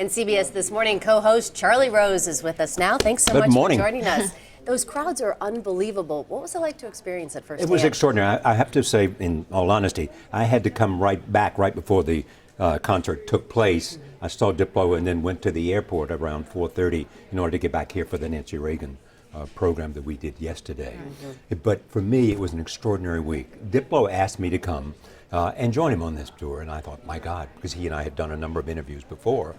And CBS This Morning co-host Charlie Rose is with us now. Thanks so much for joining us. Those crowds are unbelievable. What was it like to experience it firsthand? It was extraordinary. I have to say, in all honesty, I had to come right before the concert took place. I saw Diplo and then went to the airport around 4:30 in order to get back here for the Nancy Reagan program that we did yesterday. But for me, it was an extraordinary week. Diplo asked me to come and join him on this tour, and I thought, my God, because he and I had done a number of interviews before.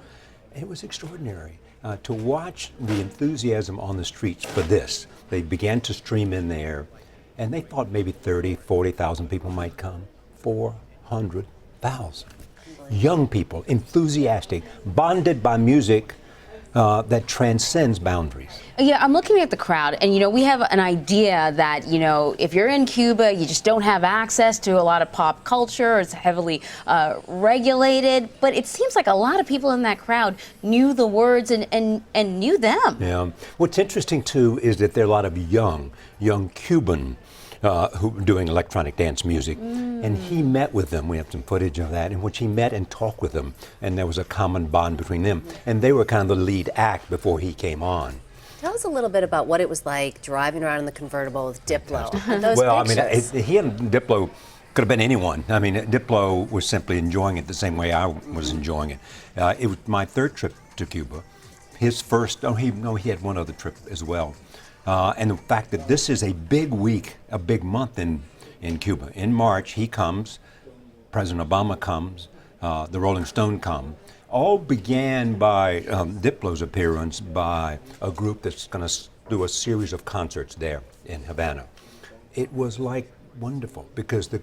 It was extraordinary to watch the enthusiasm on the streets for this. They began to stream in there, and they thought maybe 30, 40,000 people might come. 400,000. Young people, enthusiastic, bonded by music that transcends boundaries. Yeah, I'm looking at the crowd, and we have an idea that if you're in Cuba, you just don't have access to a lot of pop culture. It's heavily regulated, but it seems like a lot of people in that crowd knew the words and knew them. Yeah. What's interesting too is that there are a lot of young Cuban who were doing electronic dance music, and he met with them. We have some footage of that in which he met and talked with them, and there was a common bond between them, and they were kind of the lead act before he came on. Tell us a little bit about what it was like driving around in the convertible with Diplo. Well, pictures. I mean, he and Diplo could have been anyone. I mean, Diplo was simply enjoying it the same way I was enjoying it. It was my third trip to Cuba. His first, he had one other trip as well. And the fact that this is a big week, a big month in Cuba. In March, he comes, President Obama comes, the Rolling Stone come. All began by Diplo's appearance by a group that's going to do a series of concerts there in Havana. It was like wonderful because the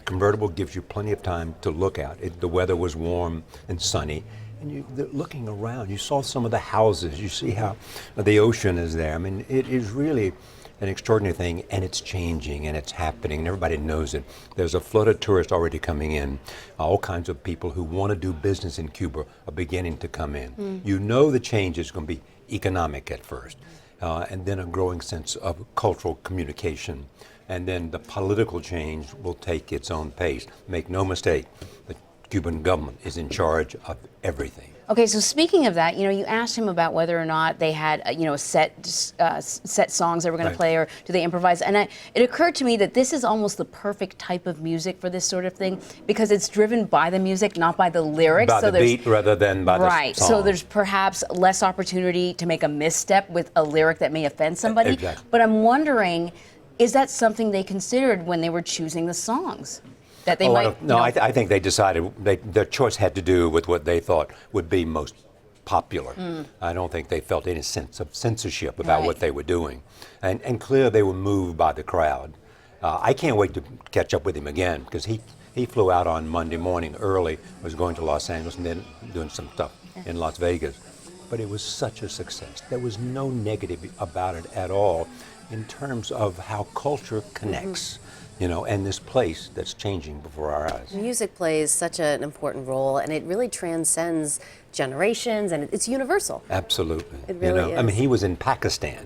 convertible gives you plenty of time to look out. The weather was warm and sunny. And looking around, you saw some of the houses. You see how the ocean is there. I mean, it is really an extraordinary thing, and it's changing, and it's happening, and everybody knows it. There's a flood of tourists already coming in. All kinds of people who want to do business in Cuba are beginning to come in. You know the change is going to be economic at first, and then a growing sense of cultural communication. And then the political change will take its own pace. Make no mistake, the Cuban government is in charge of everything. Okay, so speaking of that, you asked him about whether or not they had, set songs they were going to play, or do they improvise? And it occurred to me that this is almost the perfect type of music for this sort of thing, because it's driven by the music, not by the lyrics. By the beat rather than by the song. So there's perhaps less opportunity to make a misstep with a lyric that may offend somebody. Exactly. But I'm wondering, is that something they considered when they were choosing the songs? That they I think they decided their choice had to do with what they thought would be most popular. I don't think they felt any sense of censorship about what they were doing. And clear they were moved by the crowd. I can't wait to catch up with him again, because he flew out on Monday morning early, was going to Los Angeles and then doing some stuff in Las Vegas. But it was such a success. There was no negative about it at all in terms of how culture connects. And this place that's changing before our eyes. Music plays such an important role, and it really transcends generations, and it's universal. Absolutely. It really is. I mean, he was in Pakistan.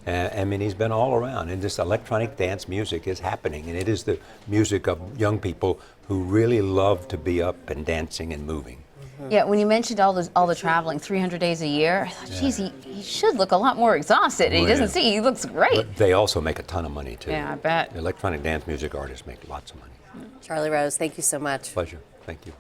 He's been all around, and this electronic dance music is happening, and it is the music of young people who really love to be up and dancing and moving. Yeah, when you mentioned all the traveling, 300 days a year, I thought, geez, he should look a lot more exhausted. He doesn't see, he looks great. But they also make a ton of money, too. Yeah, I bet. Electronic dance music artists make lots of money. Charlie Rose, thank you so much. Pleasure. Thank you.